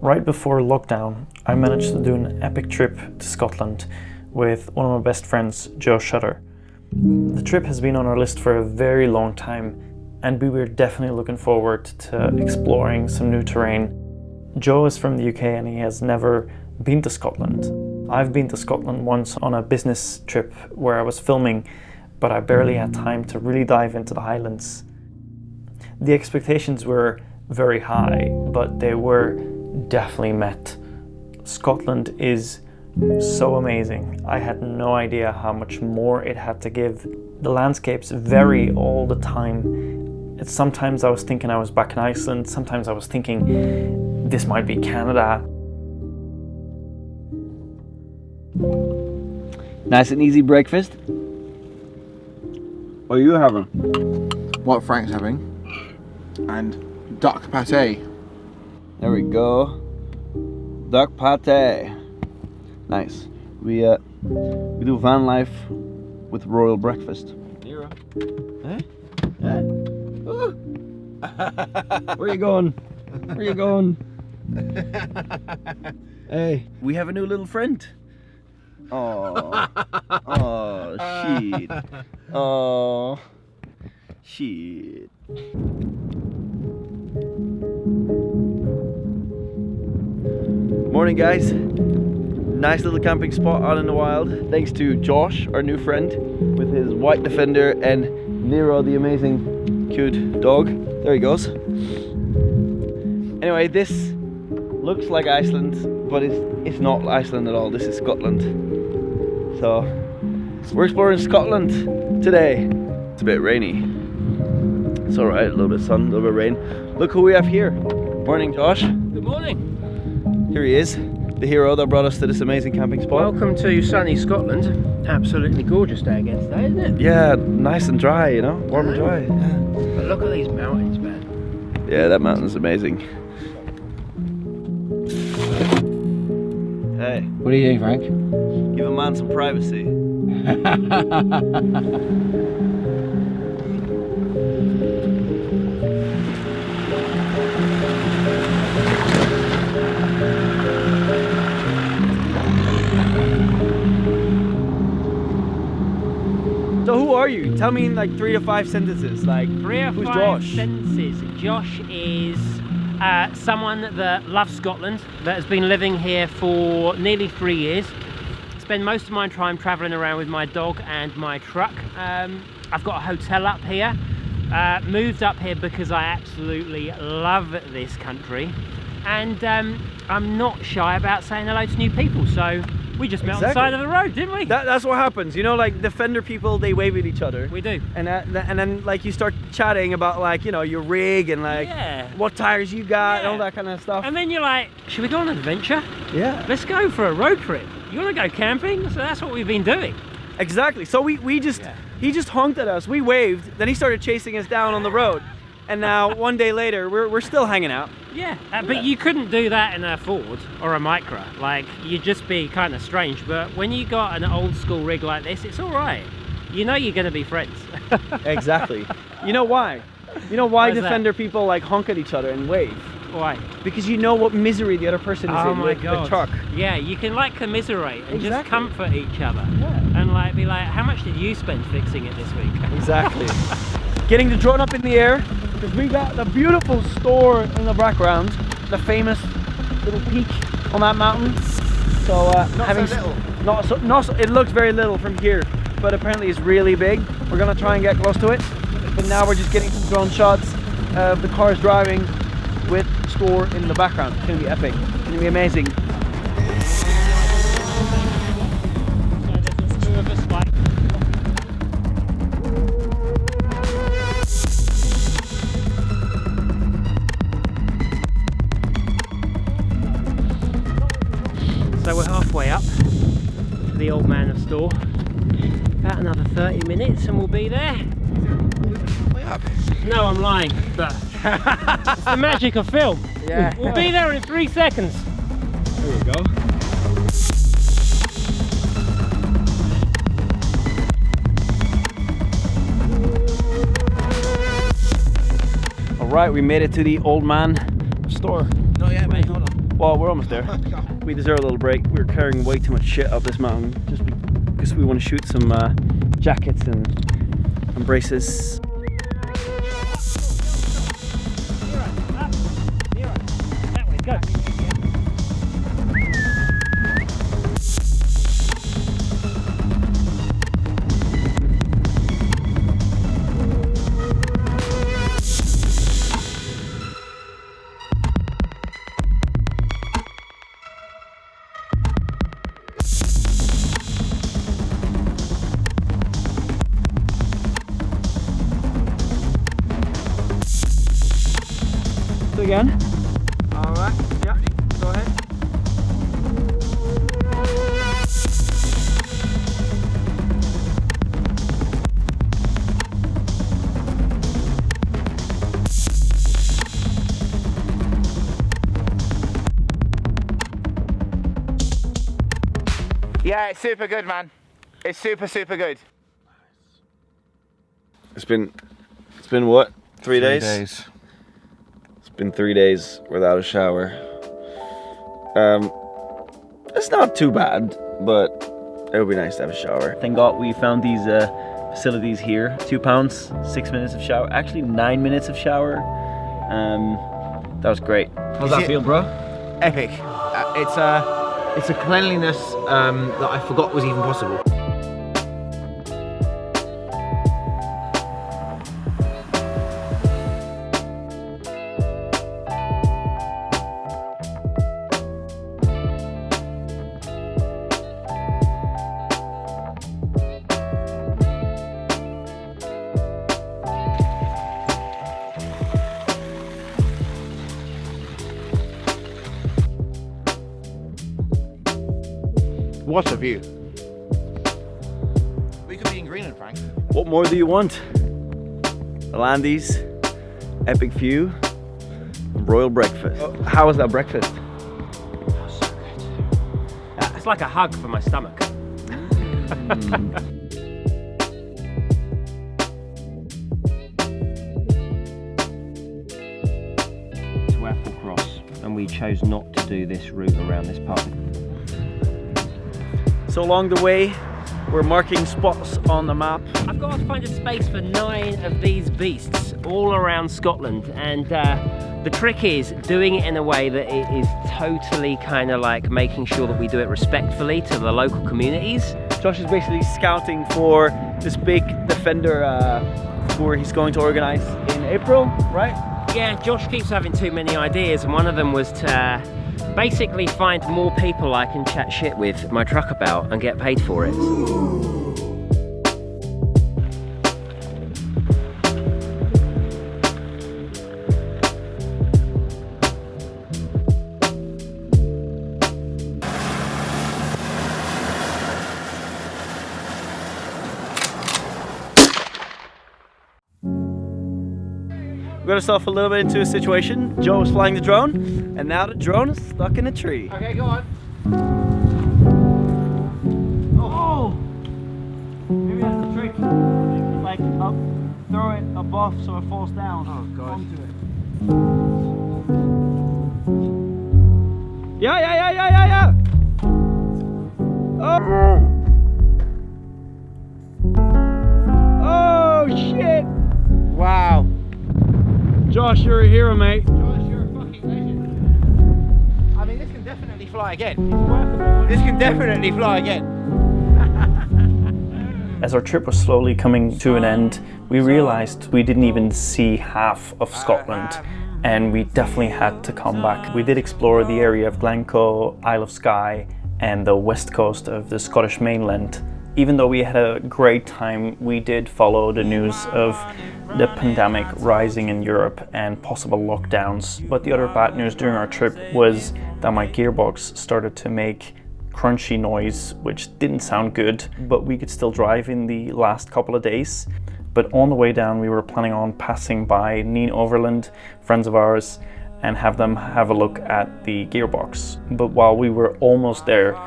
Right before lockdown, I managed to do an epic trip to Scotland with one of my best friends, Joe Shutter. The trip has been on our list for a very long time, and we were definitely looking forward to exploring some new terrain. Joe is from the UK and he has never been to Scotland. I've been to Scotland once on a business trip where I was filming, but I barely had time to really dive into the Highlands. The expectations were very high, but they were definitely met. Scotland is so amazing. I had no idea how much more it had to give. The landscapes vary all the time. Sometimes I was thinking I was back in Iceland, sometimes I was thinking this might be Canada. Nice and easy breakfast. What are you having? What Frank's having, and duck pate. There we go. Duck pate. Nice. We do van life with royal breakfast. Nero. Eh? Eh? Ooh. Where you going? Where you going? Hey, we have a new little friend. Oh, oh, shit. Oh, shit. Morning, guys. Nice little camping spot out in the wild. Thanks to Josh, our new friend, with his white Defender, and Nero, the amazing, cute dog. There he goes. Anyway, this looks like Iceland, but it's not Iceland at all. This is Scotland. So we're exploring Scotland today. It's a bit rainy. It's all right. A little bit of sun, a little bit of rain. Look who we have here. Morning, Josh. Good morning. Here he is, the hero that brought us to this amazing camping spot. Welcome to sunny Scotland. Absolutely gorgeous day again today, isn't it? Yeah, nice and dry, you know, warm and dry. Yeah. But look at these mountains, man. Yeah, that mountain's amazing. Hey, What are you doing, Frank? give a man some privacy. So who are you? Tell me in like 3 to 5 sentences. Like, Three or who's five Josh? sentences. Josh is someone that loves Scotland, that has been living here for nearly 3 years. Spend most of my time travelling around with my dog and my truck. I've got a hotel up here. Moved up here because I absolutely love this country. And I'm not shy about saying hello to new people. So we just met on the side of the road, didn't we? That's what happens. You know, like Defender people, they wave at each other. We do. And then like you start chatting about like, you know, your rig and like what tires you got and all that kind of stuff. And then you're like, should we go on an adventure? Yeah. Let's go for a road trip. You want to go camping? So that's what we've been doing. Exactly. So he just honked at us. We waved. Then he started chasing us down on the road. And now one day later, we're still hanging out. Yeah, but you couldn't do that in a Ford or a Micra. Like, you'd just be kind of strange. But when you got an old school rig like this, it's all right. You know you're going to be friends. Exactly. You know why? You know why Defender that? people like honk at each other and wave? Why? Because you know what misery the other person is Oh in my with God. the truck. Yeah, you can like commiserate and just Exactly. comfort each other. Yeah. And like be like, how much did you spend fixing it this week? Exactly. Getting the drone up in the air, because we got the beautiful store in the background, the famous little peak on that mountain. So it looks very little from here, but apparently it's really big. We're gonna try and get close to it, but now we're just getting some drone shots of the cars driving with store in the background. It's gonna be epic. It's gonna be amazing. So we're halfway up to the old man of store. About another 30 minutes and we'll be there. Way up. No, I'm lying, but it's the magic of film. Yeah. We'll be there in 3 seconds. There we go. Right, we made it to the old man store. Not yet, mate. Hold on. Well, we're almost there. We deserve a little break. We're carrying way too much shit up this mountain just because we want to shoot some jackets and braces. That way, go. Again. All right. Yeah. Go ahead. Yeah, it's super good, man. It's super good. It's been what? 3 days? It's been 3 days without a shower. It's not too bad, but it would be nice to have a shower. Thank God we found these facilities here. £2, 6 minutes of shower. Actually 9 minutes of shower. That was great. How's that feel, bro? Epic. It's a cleanliness that I forgot was even possible. What a view. We could be in Greenland, Frank. What more do you want? The Landies, epic view, royal breakfast. Oh, how was that breakfast? Oh, so good. It's like a hug for my stomach. To Applecross, and we chose not to do this route around this pub. So along the way, we're marking spots on the map. I've got to find a space for 9 of these beasts all around Scotland, and the trick is doing it in a way that it is totally kind of like making sure that we do it respectfully to the local communities. Josh is basically scouting for this big Defender tour he's going to organize in April, right? Yeah, Josh keeps having too many ideas, and one of them was to basically find more people I can chat shit with my truck about and get paid for it. We got ourselves a little bit into a situation. Joe was flying the drone, and now the drone is stuck in a tree. Okay, go on. Oh! Maybe that's the trick. Like, up, throw it above so it falls down. Oh, God. Onto it. Yeah! Oh! Oh, shit! Wow. Josh, you're a hero, mate. Josh, you're a fucking legend. I mean, this can definitely fly again. This can definitely fly again. As our trip was slowly coming to an end, we realized we didn't even see half of Scotland, and we definitely had to come back. We did explore the area of Glencoe, Isle of Skye, and the west coast of the Scottish mainland. Even though we had a great time, we did follow the news of the pandemic rising in Europe and possible lockdowns. But the other bad news during our trip was that my gearbox started to make crunchy noise, which didn't sound good, but we could still drive in the last couple of days. But on the way down, we were planning on passing by Neen Overland, friends of ours, and have them have a look at the gearbox. But while we were almost there,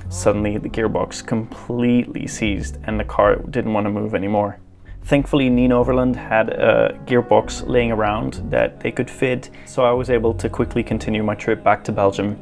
suddenly the gearbox completely seized and the car didn't want to move anymore. Thankfully, Neen Overland had a gearbox laying around that they could fit, so I was able to quickly continue my trip back to Belgium